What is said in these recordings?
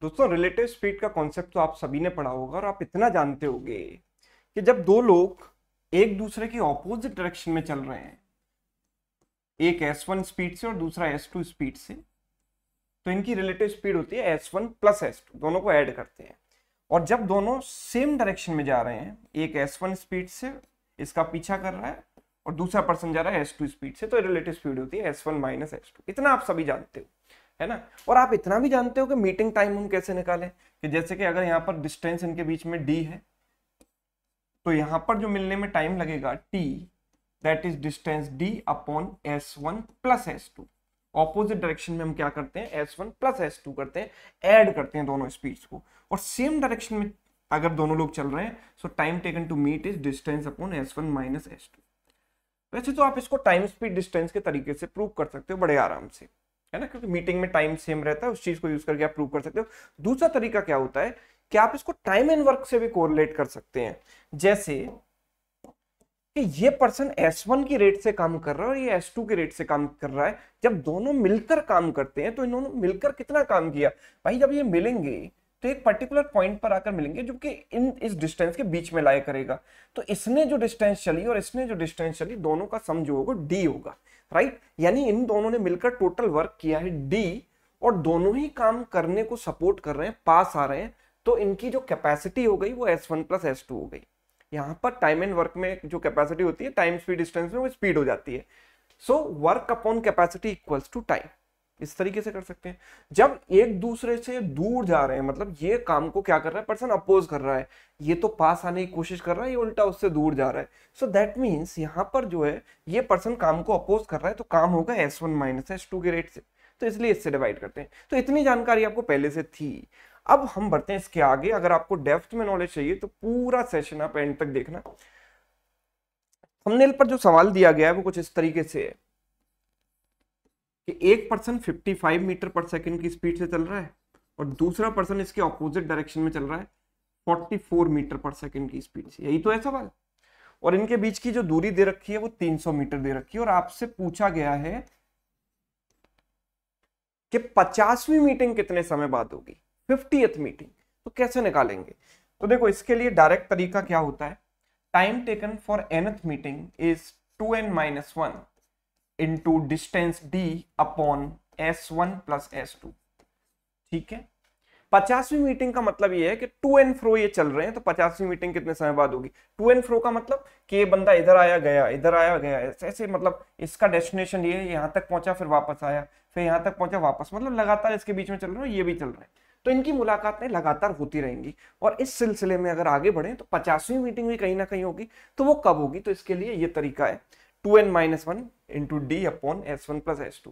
दोस्तों relative speed का concept तो आप सभी ने पढ़ा होगा और आप इतना जानते होंगे कि जब दो लोग एक दूसरे की ऑपोजिट डायरेक्शन में चल रहे हैं, एक S1 स्पीड से और दूसरा S2 स्पीड से, तो इनकी रिलेटिव स्पीड होती है S1 प्लस S2, दोनों को ऐड करते हैं। और जब दोनों सेम डायरेक्शन में जा रहे हैं, एक S1 स्पीड से इसका पीछा कर रहा है और दूसरा पर्सन जा रहा है S2 स्पीड से, तो रिलेटिव स्पीड होती है S1 माइनस S2। इतना आप सभी जानते हो, है ना। और आप इतना भी जानते हो कि मीटिंग टाइम हम कैसे निकालें, कि जैसे कि अगर यहाँ पर डिस्टेंस इनके बीच में d है, तो यहाँ पर जो मिलने में टाइम लगेगा t, that is distance d upon S1 plus S2। Opposite direction में हम क्या करते हैं, S1 प्लस S2 करते हैं, ऐड करते हैं दोनों स्पीड्स को। और सेम डायरेक्शन में अगर दोनों लोग चल रहे हैं, so time taken to meet is distance upon S1 minus S2। वैसे तो आप इसको टाइम स्पीड डिस्टेंस के तरीके से प्रूव कर सकते हो बड़े आराम से, है ना, क्योंकि मीटिंग में टाइम सेम रहता है, उस चीज को यूज करके आप प्रूव कर सकते हो। दूसरा तरीका क्या होता है कि आप इसको टाइम एंड वर्क से भी कोरिलेट कर सकते हैं। जैसे कि ये पर्सन S1 की रेट से काम कर रहा है और ये S2 की रेट से काम कर रहा है। जब दोनों मिलकर काम करते हैं तो इन्होंने मिलकर कितना काम किया भाई, जब ये मिलेंगे तो एक पर्टिकुलर पॉइंट पर आकर मिलेंगे जो कि इस डिस्टेंस के बीच में लाया करेगा। तो इसने जो डिस्टेंस चली और इसने जो डिस्टेंस चली, दोनों का सम जो होगा d होगा, राइट। यानी इन दोनों ने मिलकर टोटल वर्क किया है d, और दोनों ही काम करने को सपोर्ट कर रहे हैं, पास आ रहे हैं। तो इनकी जो कैपेसिटी हो गई वो S1 प्लस S2 हो गई। यहाँ पर टाइम एंड वर्क में जो कैपेसिटी होती है, टाइम स्पीड डिस्टेंस में वो स्पीड हो जाती है। So work upon capacity equals to time, इस तरीके से कर सकते हैं। जब एक दूसरे से दूर जा रहे हैं, मतलब ये काम को क्या कर रहा है, पर्सन अपोज कर रहा है, ये तो पास आने की कोशिश कर रहा है, ये उल्टा उससे दूर जा रहा है। सो दैट मीन्स यहाँ पर जो है ये पर्सन काम को अपोज कर रहा है, तो काम होगा S1 माइनस S2 के रेट से, तो इसलिए इससे डिवाइड करते हैं। तो इतनी जानकारी आपको पहले से थी। अब हम बढ़ते हैं इसके आगे। अगर आपको डेप्थ में नॉलेज चाहिए तो पूरा सेशन आप एंड तक देखना। थंबनेल पर जो सवाल दिया गया है वो कुछ इस तरीके से है कि एक पर्सन 55 मीटर पर सेकंड की स्पीड से चल रहा है और दूसरा पर्सन इसके ऑपोजिट डायरेक्शन में चल रहा है 44 मीटर पर सेकंड की स्पीड से। यही तो है सवाल। और इनके बीच की जो दूरी दे रखी है वो 300 मीटर दे रखी है, और आपसे पूछा गया है कि 50वीं मीटिंग कितने समय बाद होगी, 50th मीटिंग। तो कैसे निकालेंगे? तो देखो, इसके लिए डायरेक्ट तरीका क्या होता है, time taken for nth meeting is 2n-1 into distance d upon S1 plus S2। ठीक है, 50वीं मीटिंग का मतलब ये है कि टू एंड फ्रो ये चल रहे हैं, तो 50वीं मीटिंग कितने समय बाद होगी। टू एंड फ्रो का मतलब कि ये बंदा इधर आया गया, इधर आया गया, ऐसे मतलब इसका डेस्टिनेशन ये है, यहाँ तक पहुंचा फिर वापस आया, फिर यहाँ तक पहुंचा वापस, मतलब लगातार इसके बीच में चल रहे हैं, ये भी चल रहे हैं। तो इनकी मुलाकातें लगातार होती रहेंगी, और इस सिलसिले में अगर आगे बढ़े तो 50वीं मीटिंग भी कहीं ना कहीं होगी। तो वो कब होगी? तो इसके लिए ये तरीका है 2n-1 into D upon S1 plus S2।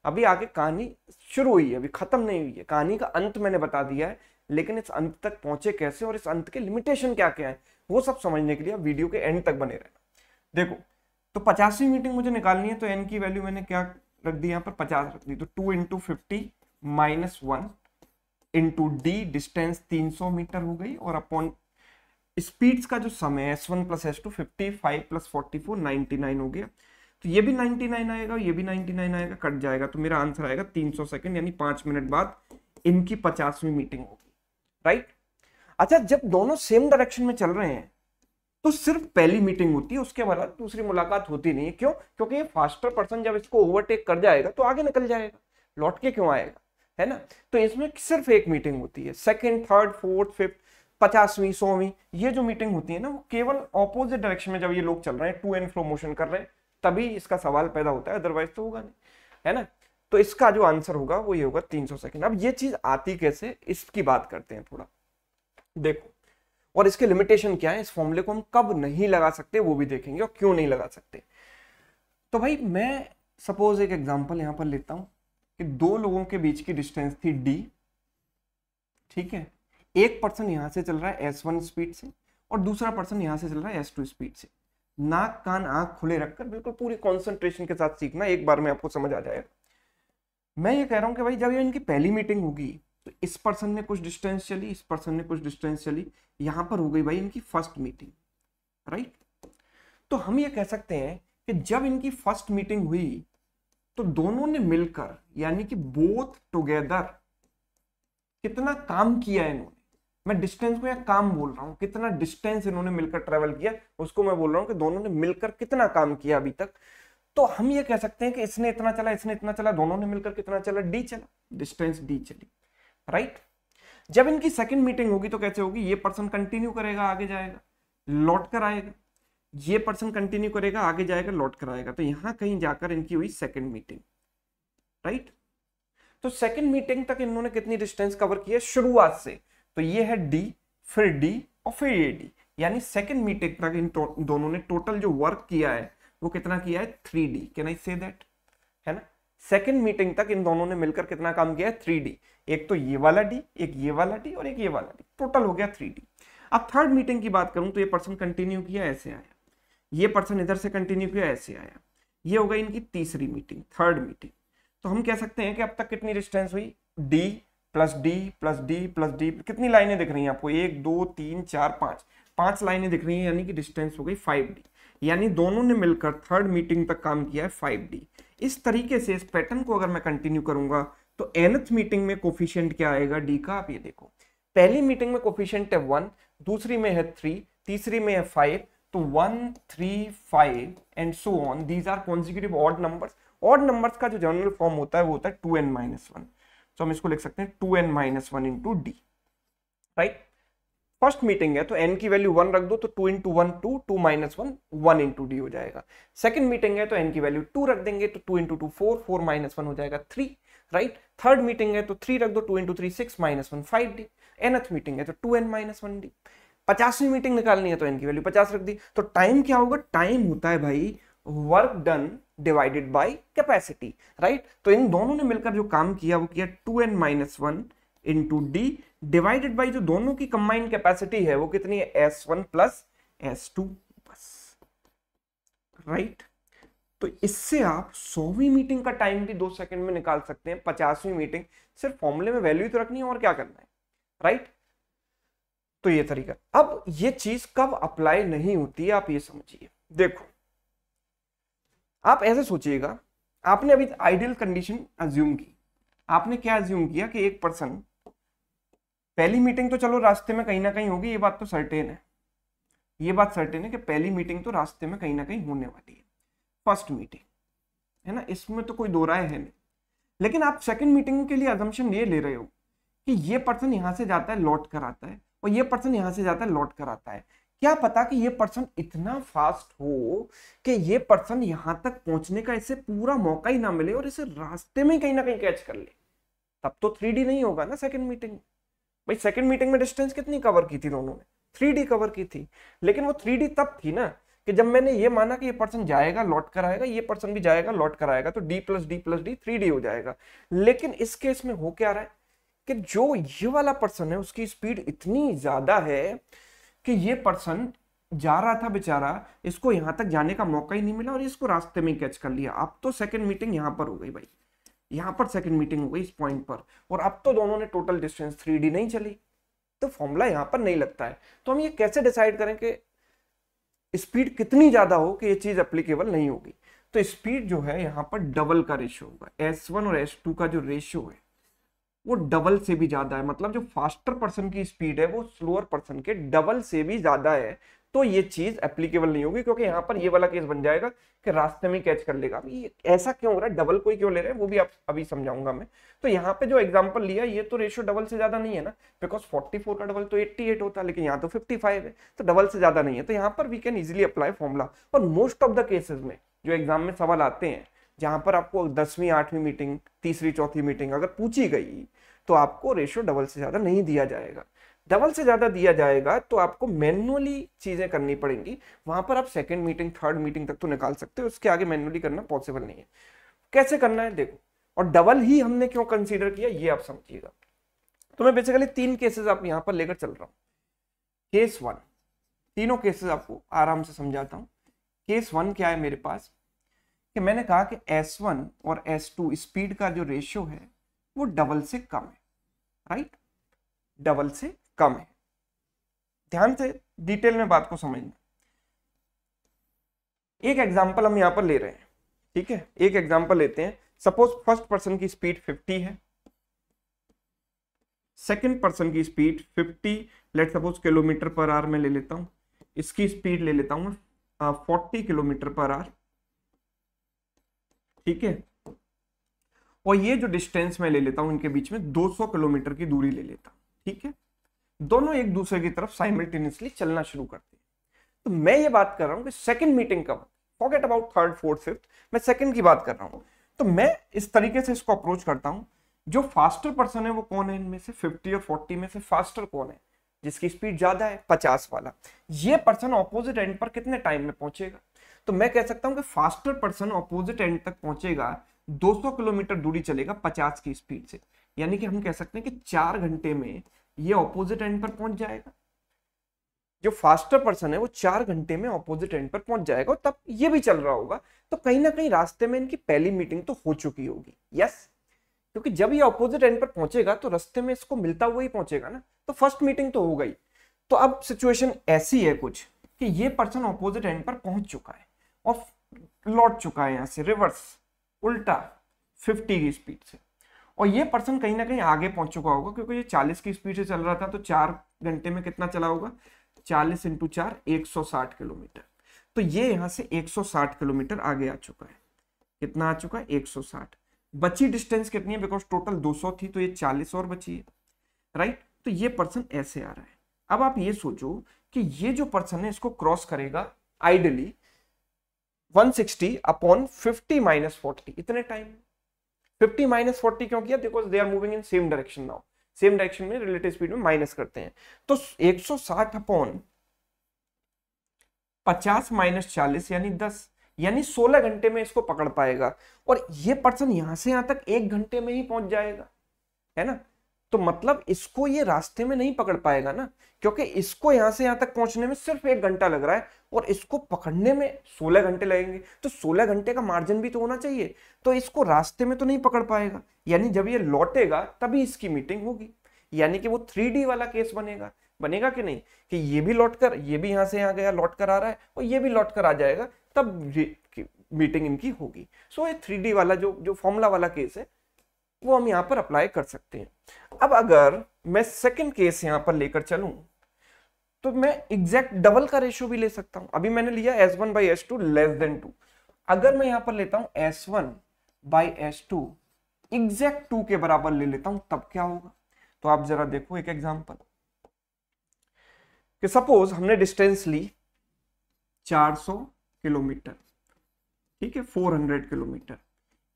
अभी आगे कहानी शुरू हुई है, अभी खत्म नहीं हुई है। कहानी का अंत मैंने बता दिया है, लेकिन इस अंत तक पहुंचे कैसे और इस अंत के लिमिटेशन क्या क्या है, वो सब समझने के लिए वीडियो के एंड तक बने रहना। देखो, तो 50वीं मीटिंग मुझे निकालनी है, तो एन की वैल्यू मैंने क्या रख दी, यहाँ पर 50 रख दी। तो 2 into 50-1 into D, distance 300 metre हो गई, और अपॉन स्पीड्स का जो समय S1 प्लस S2 55 प्लस 44 99 हो गया। तो ये भी 99 आएगा, ये भी 99 आएगा, कट जाएगा, तो मेरा आंसर आएगा 300 सेकंड, यानी 5 मिनट बाद इनकी 50वीं मीटिंग होगी, राइट। अच्छा, जब दोनों सेम डायरेक्शन में चल रहे हैं तो सिर्फ पहली मीटिंग होती है, उसके बाद दूसरी मुलाकात होती नहीं है। क्यों? क्योंकि ये फास्टर पर्सन जब इसको ओवरटेक कर जाएगा तो आगे निकल जाएगा, लौट के क्यों आएगा, है ना। तो इसमें सिर्फ एक मीटिंग होती है, सेकेंड, थर्ड, फोर्थ, फिफ्थ, 50वीं, 100वीं, ये जो मीटिंग होती है ना, वो केवल ऑपोजिट डायरेक्शन में जब ये लोग चल रहे हैं, टू एंड फ्रो मोशन कर रहे हैं, तभी इसका सवाल पैदा होता है, अदरवाइज तो होगा नहीं, है ना। तो इसका जो आंसर होगा वो ये होगा 300 सेकंड। अब ये चीज आती कैसे, इसकी बात करते हैं थोड़ा। देखो, और इसके लिमिटेशन क्या है, इस फॉर्मूले को हम कब नहीं लगा सकते वो भी देखेंगे, और क्यों नहीं लगा सकते। तो भाई मैं सपोज एक एग्जांपल यहां पर लेता हूं कि दो लोगों के बीच की डिस्टेंस थी d, ठीक है। एक पर्सन यहां से चल रहा है S1 स्पीड से और दूसरा पर्सन यहां से चल रहा है S2 स्पीड से। नाक कान आंख खुले रखकर बिल्कुल पूरी कंसंट्रेशन के साथ सीखना, एक बार में आपको समझ आ जाएगा। मैं ये कह रहा हूं कि भाई जब ये इनकी पहली मीटिंग होगी तो इस पर्सन ने कुछ डिस्टेंस चली, इस पर्सन ने कुछ डिस्टेंस चली, यहां पर हो गई भाई इनकी फर्स्ट मीटिंग, राइट। तो हम ये कह सकते हैं कि जब इनकी फर्स्ट मीटिंग हुई तो दोनों ने मिलकर, यानी कि बोथ टुगेदर कितना काम किया है इन्होंने, मैं डिस्टेंस को या काम बोल रहा हूँ, कितना डिस्टेंस इन्होंने मिलकर ट्रेवल किया उसको मैं बोल रहा हूँ कि दोनों ने मिलकर कितना काम किया अभी तक। तो हम ये कह सकते हैं कि इसने इतना चला, इसने इतना चला, दोनों ने मिलकर कितना चला, डी चला, डिस्टेंस डी चली, राइट। जब इनकी सेकंड मीटिंग होगी तो कैसे होगी, ये पर्सन कंटिन्यू करेगा, आगे जाएगा, लौट कर आएगा, ये पर्सन कंटिन्यू करेगा, आगे जाएगा, लौट कर आएगा, तो यहां कहीं जाकर इनकी हुई सेकंड मीटिंग, राइट। तो सेकंड मीटिंग तक इन्होंने कितनी डिस्टेंस कवर किया शुरुआत से, तो ये है डी, फिर डी और फिर ये डी, यानी सेकंड मीटिंग तक इन दोनों ने टोटल जो वर्क किया है वो कितना किया है, 3D। Can I say that, है ना। सेकंड मीटिंग तक इन दोनों ने मिलकर कितना काम किया है, 3D। एक तो ये वाला डी, एक ये वाला डी और एक ये वाला डी, टोटल हो गया 3D। अब थर्ड मीटिंग की बात करूं तो ये पर्सन कंटिन्यू किया, ऐसे आया, ये पर्सन इधर से कंटिन्यू किया, ऐसे आया, ये हो गई इनकी तीसरी मीटिंग, थर्ड मीटिंग। तो हम कह सकते हैं कि अब तक कितनी डिस्टेंस हुई, D plus D plus D plus D, कितनी लाइनें दिख रही हैं आपको, 1 2 3 4 5, 5 लाइनें दिख रही हैं, यानी कि डिस्टेंस हो गई 5D, यानी दोनों ने मिलकर थर्ड मीटिंग तक काम किया है 5D। इस तरीके से इस पैटर्न को अगर मैं कंटिन्यू करूंगा तो nth मीटिंग में कोफिशिएंट क्या आएगा, डी का। आप ये देखो, पहली मीटिंग में कोफिशिएंट है 1, दूसरी में है 3, तीसरी में है 5, तो 1 3 5 and so on, these are consecutive odd numbers. Odd numbers का जो जनरल फॉर्म होता है वो होता है 2n-1, तो हम इसको लिख सकते हैं 2n-1 into D, right. First meeting है तो n की वैल्यू 1 रख दो, तो 2 इंटू 1 2, 2 माइनस 1 1 इंटू डी हो जाएगा। सेकंड मीटिंग है तो n की वैल्यू 2 रख देंगे, तो 2 इंटू 2 4, 4 माइनस 1 हो जाएगा 3, राइट। थर्ड मीटिंग है तो 3 रख दो, 2 into 3 6 minus 1 5D। nth meeting है तो 2n-1D। 50वीं मीटिंग निकालनी है तो n की वैल्यू 50 रख दी। तो टाइम क्या होगा, टाइम होता है भाई work done divided by capacity, right. तो इन दोनों ने मिलकर जो काम किया वो किया 2n-1 into D, divided by जो दोनों की कंबाइंड कैपेसिटी है वो कितनी है, S1 प्लस S2, बस, राइट। तो इससे आप 100वीं मीटिंग का टाइम भी 2 सेकंड में निकाल सकते हैं। 50वीं मीटिंग सिर्फ फॉर्मूले में वैल्यू तो रखनी है और क्या करना है, राइट। तो ये तरीका। अब ये चीज कब अप्लाई नहीं होती है आप ये समझिए। देखो आप ऐसे सोचिएगा, आपने अभी आइडियल कंडीशन अज्यूम की, आपने क्या अज्यूम किया कि एक पर्सन, पहली मीटिंग तो चलो रास्ते में कहीं ना कहीं होगी, ये बात तो सर्टेन है, ये बात सर्टेन है कि पहली मीटिंग तो रास्ते में कहीं ना कहीं होने वाली है, फर्स्ट मीटिंग, है ना, इसमें तो कोई दो राय है नहीं। लेकिन आप सेकंड मीटिंग के लिए अजम्पशन ये ले रहे हो कि ये पर्सन यहां से जाता है लौट कर आता है और ये पर्सन यहां से जाता है लौट कर आता है। क्या पता कि ये पर्सन इतना फास्ट हो कि ये पर्सन यहां तक पहुंचने का इसे पूरा मौका ही ना मिले और इसे रास्ते में कहीं ना कहीं कैच कर ले, तब तो 3D नहीं होगा ना सेकंड मीटिंग। भाई सेकंड मीटिंग में डिस्टेंस कितनी कवर की थी दोनों ने, 3D कवर की थी, लेकिन वो 3D तब थी ना कि जब मैंने ये माना कि ये पर्सन जाएगा लौट कर आएगा, ये पर्सन भी जाएगा लौट कर आएगा, तो D plus D plus D 3D हो जाएगा। लेकिन इस केस में हो क्या रहा है कि जो ये वाला पर्सन है उसकी स्पीड इतनी ज्यादा है कि ये पर्सन जा रहा था बेचारा, इसको यहां तक जाने का मौका ही नहीं मिला और इसको रास्ते में कैच कर लिया। अब तो सेकंड मीटिंग यहां पर हो गई भाई, यहां पर सेकंड मीटिंग हो गई इस पॉइंट पर, और अब तो दोनों ने टोटल डिस्टेंस 3D नहीं चली, तो फॉर्मूला यहां पर नहीं लगता है। तो हम ये कैसे डिसाइड करें कि स्पीड कितनी ज्यादा हो कि ये चीज एप्लीकेबल नहीं होगी। तो स्पीड जो है यहां पर डबल का रेशियो होगा, S1 और S2 का जो रेशियो है वो डबल से भी ज्यादा है, मतलब जो फास्टर पर्सन की स्पीड है वो स्लोअर पर्सन के डबल से भी ज्यादा है, तो ये चीज एप्लीकेबल नहीं होगी, क्योंकि यहाँ पर ये वाला केस बन जाएगा कि रास्ते में कैच कर लेगा। ये ऐसा क्यों हो रहा है, डबल कोई क्यों ले रहे हैं वो भी आप अभी समझाऊंगा मैं। तो यहाँ पे जो एग्जांपल लिया ये तो रेशियो डबल से ज्यादा नहीं है ना, बिकॉज 44 का डबल तो 88 होता है, लेकिन यहाँ तो 55 है, तो डबल से ज्यादा नहीं है। तो यहाँ पर we can easily apply formula. और मोस्ट ऑफ द केसेस में जो एग्जाम में सवाल आते हैं जहां पर आपको 10वीं 8वीं मीटिंग, तीसरी चौथी मीटिंग अगर पूछी गई तो आपको रेशियो डबल से ज्यादा नहीं दिया जाएगा। डबल से ज्यादा दिया जाएगा तो आपको मैन्युअली चीजें करनी पड़ेंगी, वहां पर आप सेकंड मीटिंग थर्ड मीटिंग तक तो निकाल सकते हो, उसके आगे मैन्युअली करना पॉसिबल नहीं है। कैसे करना है देखो, और डबल ही हमने क्यों कंसीडर किया ये आप समझिएगा। तो मैं बेसिकली 3 केसेस आप यहां पर लेकर चल रहा हूं। केस 1, तीनों केसेस आपको आराम से समझाता हूं। केस 1 क्या है मेरे पास कि मैंने कहा कि S1 और S2 स्पीड का जो रेशियो है वो डबल से कम है, राइट, डबल से कम है। ध्यान से डिटेल में बात को समझना। एक एग्जांपल हम यहां पर ले रहे हैं, ठीक है, एक एग्जांपल लेते हैं। सपोज फर्स्ट पर्सन की स्पीड 50 है, सेकंड पर्सन की speed 50 let suppose kilometre per hour में ले लेता हूं, इसकी स्पीड ले लेता हूं 40 किलोमीटर पर आवर, ठीक है। और ये जो डिस्टेंस मैं ले लेता हूं इनके बीच में 200 किलोमीटर की दूरी ले लेता हूं, ठीक है। दोनों एक दूसरे की तरफ साइमल्टेनियसली चलना शुरू करते हैं। तो मैं ये बात कर रहा हूं कि सेकंड मीटिंग कब, forget about third fourth fifth, मैं सेकंड की बात कर रहा हूं। तो मैं इस तरीके से इसको अप्रोच करता हूं, जो फास्टर पर्सन है वो कौन है इनमें से, 50 और 40 में से फास्टर कौन है, जिसकी स्पीड ज्यादा है, 50 वाला। ये पर्सन ऑपोजिट एंड पर कितने टाइम में पहुंचेगा, तो मैं कह सकता हूं कि फास्टर पर्सन ऑपोजिट एंड तक पहुंचेगा, 200 किलोमीटर दूरी चलेगा 50 की स्पीड से, यानी कि हम कह सकते हैं कि 4 घंटे में ये ऑपोजिट एंड पर पहुंच जाएगा। जो फास्टर पर्सन है वो 4 घंटे में ऑपोजिट एंड पर पहुंच जाएगा, और तब ये भी चल रहा होगा, तो कहीं ना कहीं रास्ते में इनकी पहली मीटिंग तो हो चुकी होगी। यस, क्योंकि जब ये ऑपोजिट एंड पर पहुंचेगा तो रास्ते में इसको मिलता हुआ ही पहुंचेगा ना, तो फर्स्ट मीटिंग तो हो गई। तो अब सिचुएशन ऐसी है कुछ कि ये पर्सन ऑपोजिट एंड पर पहुंच चुका है और लौट चुका है यहां से रिवर्स, उल्टा 50 की स्पीड से, और ये पर्सन कहीं ना कहीं आगे पहुंच चुका होगा, क्योंकि ये 40 की स्पीड से चल रहा था, तो 4 घंटे में कितना चला होगा, 40 × 4 160 किलोमीटर। तो ये यहां से 160 किलोमीटर आगे आ चुका है। कितना आ चुका है, 160। बची डिस्टेंस कितनी है, बिकॉज टोटल 200 थी, तो ये 40 और बची है, राइट। तो ये पर्सन ऐसे आ रहा है। अब आप ये सोचो कि ये जो पर्सन है इसको क्रॉस करेगा आइडियली 160 अपॉन 50 - 40, इतने टाइम। 50 - 40 क्यों किया, because they are moving in same direction now, same direction में रिलेटिव स्पीड में माइनस करते हैं। तो 160 अपॉन 50 - 40 यानी 10, यानी 16 घंटे में इसको पकड़ पाएगा, और ये पर्सन यहां से यहां तक 1 घंटे में ही पहुंच जाएगा, है ना। तो मतलब इसको ये रास्ते में नहीं पकड़ पाएगा ना, क्योंकि इसको यहां से यहां तक पहुंचने में सिर्फ 1 घंटा लग रहा है और इसको पकड़ने में 16 घंटे लगेंगे, तो 16 घंटे का मार्जिन भी तो होना चाहिए, तो इसको रास्ते में तो नहीं पकड़ पाएगा। यानी जब ये लौटेगा तभी इसकी मीटिंग होगी, यानी कि वो 3D वाला केस बनेगा। बनेगा कि नहीं, कि ये भी लौट कर, ये भी यहां से यहां गया लौट कर आ रहा है, और ये भी लौट कर आ जाएगा, तब मीटिंग इनकी होगी। सो ये 3D वाला जो फॉर्मूला वाला केस है वो हम यहाँ पर अप्लाई कर सकते हैं। अब अगर मैं सेकंड केस यहाँ पर लेकर चलूं, तो मैं एग्जैक्ट डबल का रेशियो भी ले सकता हूं। अभी मैंने लिया S1/S2 <2। अगर मैं यहाँ पर लेता हूं S1/S2 एग्जैक्ट 2 के बराबर ले लेता हूं, तब क्या होगा। तो आप जरा देखो एक एग्जांपल, कि सपोज हमने डिस्टेंस ली 400 किलोमीटर, ठीक है, 400 किलोमीटर।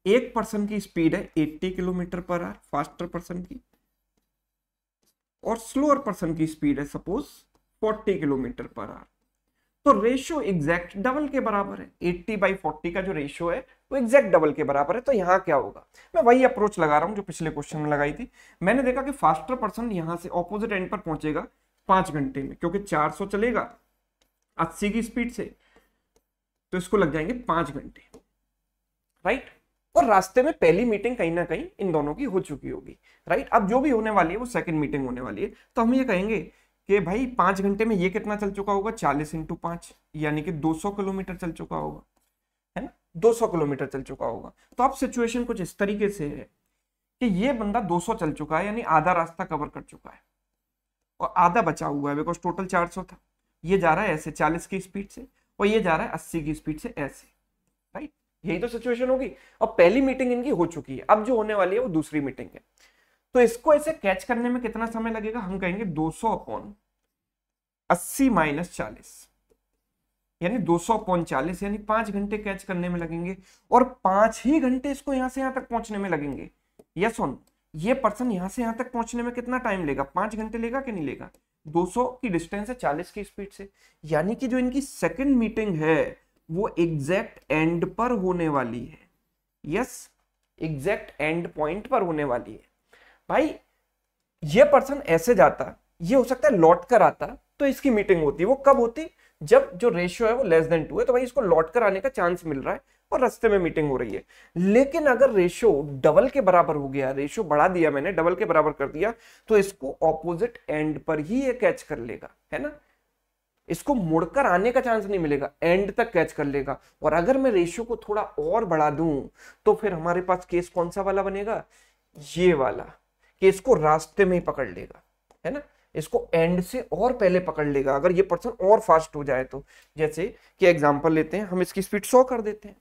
एक पर्सन की स्पीड है 80 kilometre per hour, faster person की, और स्लोअर पर्सन की स्पीड है सपोज 40 किलोमीटर पर आवर। तो रेशियो एग्जैक्ट डबल के बराबर है। 80/40 का जो रेशियो है वो एग्जैक्ट डबल के बराबर है। तो यहां क्या होगा, मैं वही अप्रोच लगा रहा हूं जो पिछले क्वेश्चन में लगाई थी। मैंने देखा कि फास्टर पर्सन यहां से ऑपोजिट एंड पर पहुंचेगा 5 घंटे में, क्योंकि 400 चलेगा 80 की स्पीड से, तो इसको लग जाएंगे 5 घंटे, राइट। और रास्ते में पहली मीटिंग कहीं ना कहीं इन दोनों की हो चुकी होगी, राइट। अब जो भी होने वाली है वो सेकंड मीटिंग होने वाली है। तो हम ये कहेंगे कि भाई 5 घंटे में ये कितना चल चुका होगा, 40 × 5, यानी कि 200 किलोमीटर चल चुका होगा, है ना, 200 किलोमीटर चल चुका होगा। तो अब सिचुएशन कुछ इस तरीके से है कि ये बंदा 200 चल चुका है, यानी आधा रास्ता कवर कर चुका है, और आधा बचा हुआ है, बिकॉज टोटल 400 था। ये जा रहा है ऐसे 40 की स्पीड से, और ये जा रहा है 80 की स्पीड से ऐसे, राइट। यही तो सिचुएशन होगी, और पहली मीटिंग इनकी हो चुकी है। अब जो होने वाली है वो दूसरी मीटिंग है। तो इसको ऐसे कैच करने में कितना समय लगेगा, हम कहेंगे 200 अपॉन 80 - 40, यानी 200 अपॉन 40, यानी 5 घंटे कैच करने में लगेंगे, और 5 ही घंटे इसको यहां से यहां तक पहुंचने में लगेंगे। यस ऑन, ये पर्सन यहां से यहां तक पहुंचने में कितना टाइम लेगा, 5 घंटे लेगा कि नहीं लेगा। 200 की डिस्टेंस है 40 की स्पीड से, यानी कि जो इनकी सेकंड मीटिंग है वो एग्जैक्ट एंड पर होने वाली है। यस, एग्जैक्ट एंड पॉइंट पर होने वाली है। भाई ये पर्सन ऐसे जाता, ये हो सकता है लौट कर आता, तो इसकी मीटिंग होती। वो कब होती, जब जो रेशियो है वो <2 है, तो भाई इसको लौट कर आने का चांस मिल रहा है और रास्ते में मीटिंग हो रही है। लेकिन अगर रेशियो डबल के बराबर हो गया, रेशियो बढ़ा दिया मैंने, डबल के बराबर कर दिया, तो इसको ऑपोजिट एंड पर ही ये कैच कर लेगा, है ना। इसको मुड़कर आने का चांस नहीं मिलेगा, एंड तक कैच कर लेगा। और अगर मैं रेशियो को थोड़ा और बढ़ा दूं, तो फिर हमारे पास केस कौन सा वाला बनेगा, ये वाला, कि इसको रास्ते में ही पकड़ लेगा, है ना, इसको एंड से और पहले पकड़ लेगा अगर ये पर्सन और फास्ट हो जाए तो। जैसे कि एग्जांपल लेते हैं, हम इसकी स्पीड 100 कर देते हैं।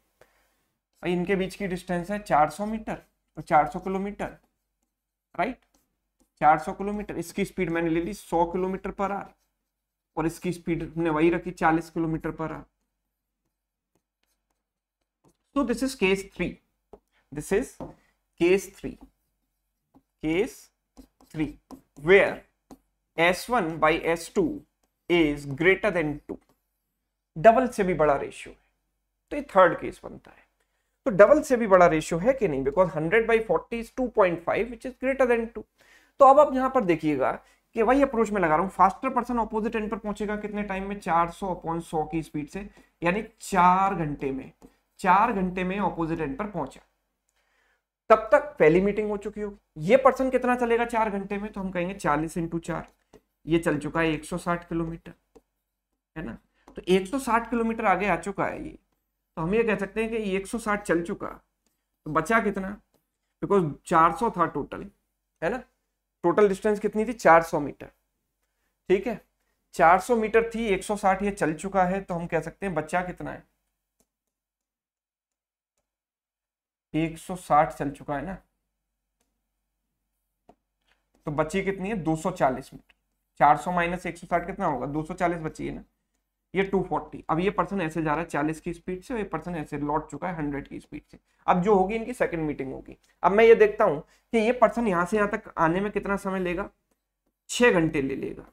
इनके बीच की डिस्टेंस है 400 मीटर और 400 किलोमीटर, राइट, 400 किलोमीटर। इसकी स्पीड मैंने ले ली 100 किलोमीटर पर आवर और इसकी स्पीड हमने वही रखी 40 kilometre per hour. So this is case 3. This is case 3. Case 3 where S1 by S2 is greater than 2. Double से भी बड़ा रेशियो है, तो ये थर्ड केस बनता है। तो डबल से भी बड़ा रेशियो है कि नहीं, because 100/40 is 2.5 which is greater than 2। तो अब आप यहां पर देखिएगा कि वही अप्रोच में लगा रहा हूं, फास्टर पर्सन ऑपोजिट एंड पर पहुंचेगा कितने टाइम में, 400/100 की स्पीड से, यानी 4 घंटे में। 4 घंटे में ऑपोजिट एंड पर पहुंचा, तब तक पहली मीटिंग हो चुकी होगी। ये पर्सन कितना चलेगा 4 घंटे में, तो हम कहेंगे 40 × 4, ये चल चुका है 160 किलोमीटर, है ना। तो 160 किलोमीटर आगे आ चुका है ये, तो हम ये कह सकते हैं कि 160 चल चुका, तो बचा कितना, बिकॉज 400 था टोटल, है ना, टोटल डिस्टेंस कितनी थी 400 मीटर, ठीक है, 400 मीटर थी, 160 ये चल चुका है, तो हम कह सकते हैं बचा कितना है, 160 चल चुका है ना, तो बची कितनी है 240 मीटर। 400 माइनस 160 कितना होगा, 240 बची है ना, ये 240। अब ये पर्सन ऐसे जा रहा है 40 की स्पीड से और ये पर्सन ऐसे लौट चुका है 100 की स्पीड से। अब जो होगी इनकी सेकंड मीटिंग होगी। अब मैं ये देखता हूं कि ये पर्सन यहां से यहां तक आने में कितना समय लेगा, 6 घंटे ले लेगा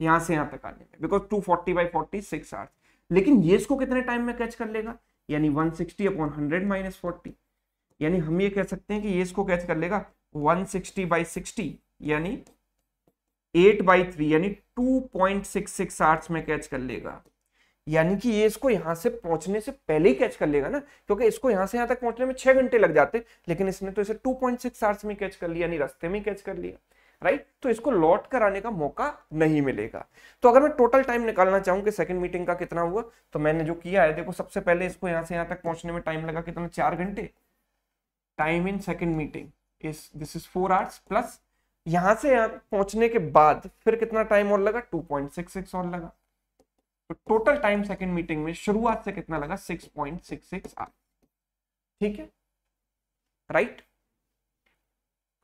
यहां से यहां तक आने में, बिकॉज 240/40 6 आवर्स। लेकिन ये इसको कितने टाइम में कैच कर लेगा, यानी 160/100 - 40, यानी हम ये कह सकते हैं कि ये इसको कैच कर लेगा 160/60, यानी 8/3, यानी 2.66 आवर्स में कैच कर लेगा। यानी कि ये इसको यहां से पहुंचने से पहले ही कैच कर लेगा ना, क्योंकि इसको यहां से यहां तक पहुंचने में 6 घंटे लग जाते, लेकिन इसने तो इसे 2.6 आवर्स में कैच कर लिया, यानी रास्ते में कैच कर लिया, राइट। तो इसको लौट कर आने का मौका नहीं मिलेगा। तो अगर मैं टोटल टाइम निकालना चाहूं कि सेकंड मीटिंग का कितना हुआ, तो मैंने जो किया है, देखो सबसे पहले इसको यहां से यहां तक पहुंचने में टाइम लगा कितना, 4 घंटे। Time in second meeting is this is 4 hours, plus यहां से यहां पहुंचने के बाद फिर कितना टाइम और लगा, 2.66 और लगा। तो टोटल टाइम सेकंड मीटिंग में शुरुआत से कितना लगा, 6.66 आवर्स, ठीक है, राइट।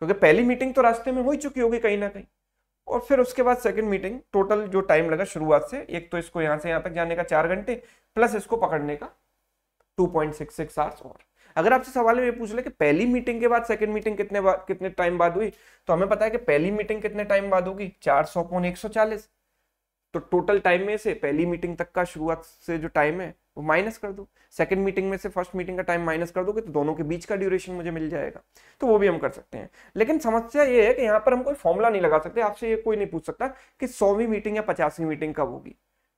क्योंकि पहली मीटिंग तो रास्ते में हो ही चुकी होगी कहीं ना कहीं, और फिर उसके बाद सेकंड मीटिंग, टोटल जो टाइम लगा शुरुआत से, एक तो इसको यहां से यहां तक जाने का 4 घंटे, प्लस इसको पकड़ने का 2.66 आवर्स और। अगर आपसे सवाल में ये पूछ ले कि पहली मीटिंग के बाद सेकंड मीटिंग कितने टाइम बाद हुई, तो हमें पता है कि पहली मीटिंग कितने टाइम बाद होगी, 400/140। तो टोटल टाइम में से पहली मीटिंग तक का शुरुआत से जो टाइम है वो माइनस कर दो, सेकंड मीटिंग में से फर्स्ट मीटिंग का टाइम माइनस कर दोगे, तो दोनों के बीच का ड्यूरेशन मुझे मिल जाएगा। तो वो भी हम कर सकते हैं। लेकिन समस्या ये है कि यहाँ पर हम कोई फॉर्मूला नहीं लगा सकते, आपसे ये कोई नहीं पूछ सकता कि 100वीं मीटिंग या 50वीं मीटिंग कब होगी।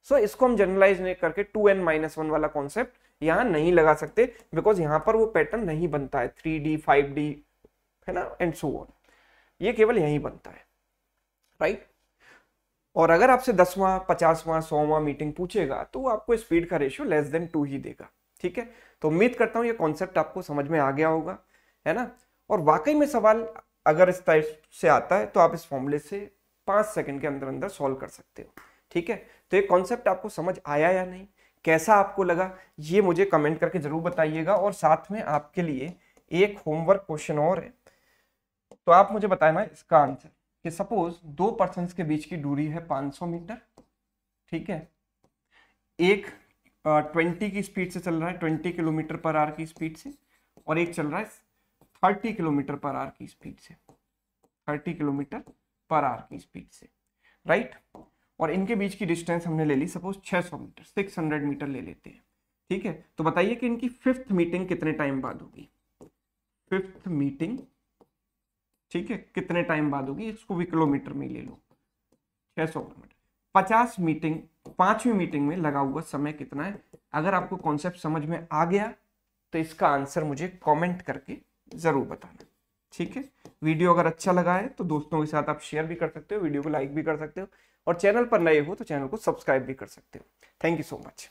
सो इसको हम जनरलाइज नहीं करके 2n-1 वाला कॉन्सेप्ट यहाँ नहीं लगा सकते, बिकॉज यहाँ पर वो पैटर्न नहीं बनता है 3D 5D, है ना, एंड सो ऑन। ये केवल यही बनता है, राइट। और अगर आपसे 10वां 50वां 100वां मीटिंग पूछेगा तो वो आपको स्पीड का रेशियो <2 ही देगा, ठीक है। तो उम्मीद करता हूँ ये कॉन्सेप्ट आपको समझ में आ गया होगा, है ना। और वाकई में सवाल अगर इस टाइप से आता है तो आप इस फॉर्मूले से 5 सेकंड के अंदर अंदर सॉल्व कर सकते हो, ठीक है। तो ये कॉन्सेप्ट आपको समझ आया या नहीं, कैसा आपको लगा, ये मुझे कमेंट करके जरूर बताइएगा। और साथ में आपके लिए एक होमवर्क क्वेश्चन और है, तो आप मुझे बताना इसका आंसर कि सपोज 2 पर्सन्स के बीच की दूरी है 500 मीटर, ठीक है। एक 20 की स्पीड से चल रहा है, 20 किलोमीटर पर आवर की स्पीड से, और एक चल रहा है 30 किलोमीटर पर आवर की स्पीड से, 30 किलोमीटर पर आवर की स्पीड से, राइट। और इनके बीच की डिस्टेंस हमने ले ली सपोज 600 मीटर, 600 मीटर ले लेते हैं, ठीक है। तो बताइए कि इनकी 5th मीटिंग कितने टाइम बाद होगी, 5th मीटिंग, ठीक है, कितने टाइम बाद होगी, इसको भी किलोमीटर में ले लो, 600 किलोमीटर। 50 मीटिंग, 5वीं मीटिंग में लगा हुआ समय कितना है। अगर आपको कॉन्सेप्ट समझ में आ गया तो इसका आंसर मुझे कमेंट करके जरूर बताना, ठीक है। वीडियो अगर अच्छा लगा है तो दोस्तों के साथ आप शेयर भी कर सकते हो, वीडियो को लाइक भी कर सकते हो, और चैनल पर नए हो तो चैनल को सब्सक्राइब भी कर सकते हो। Thank you so much.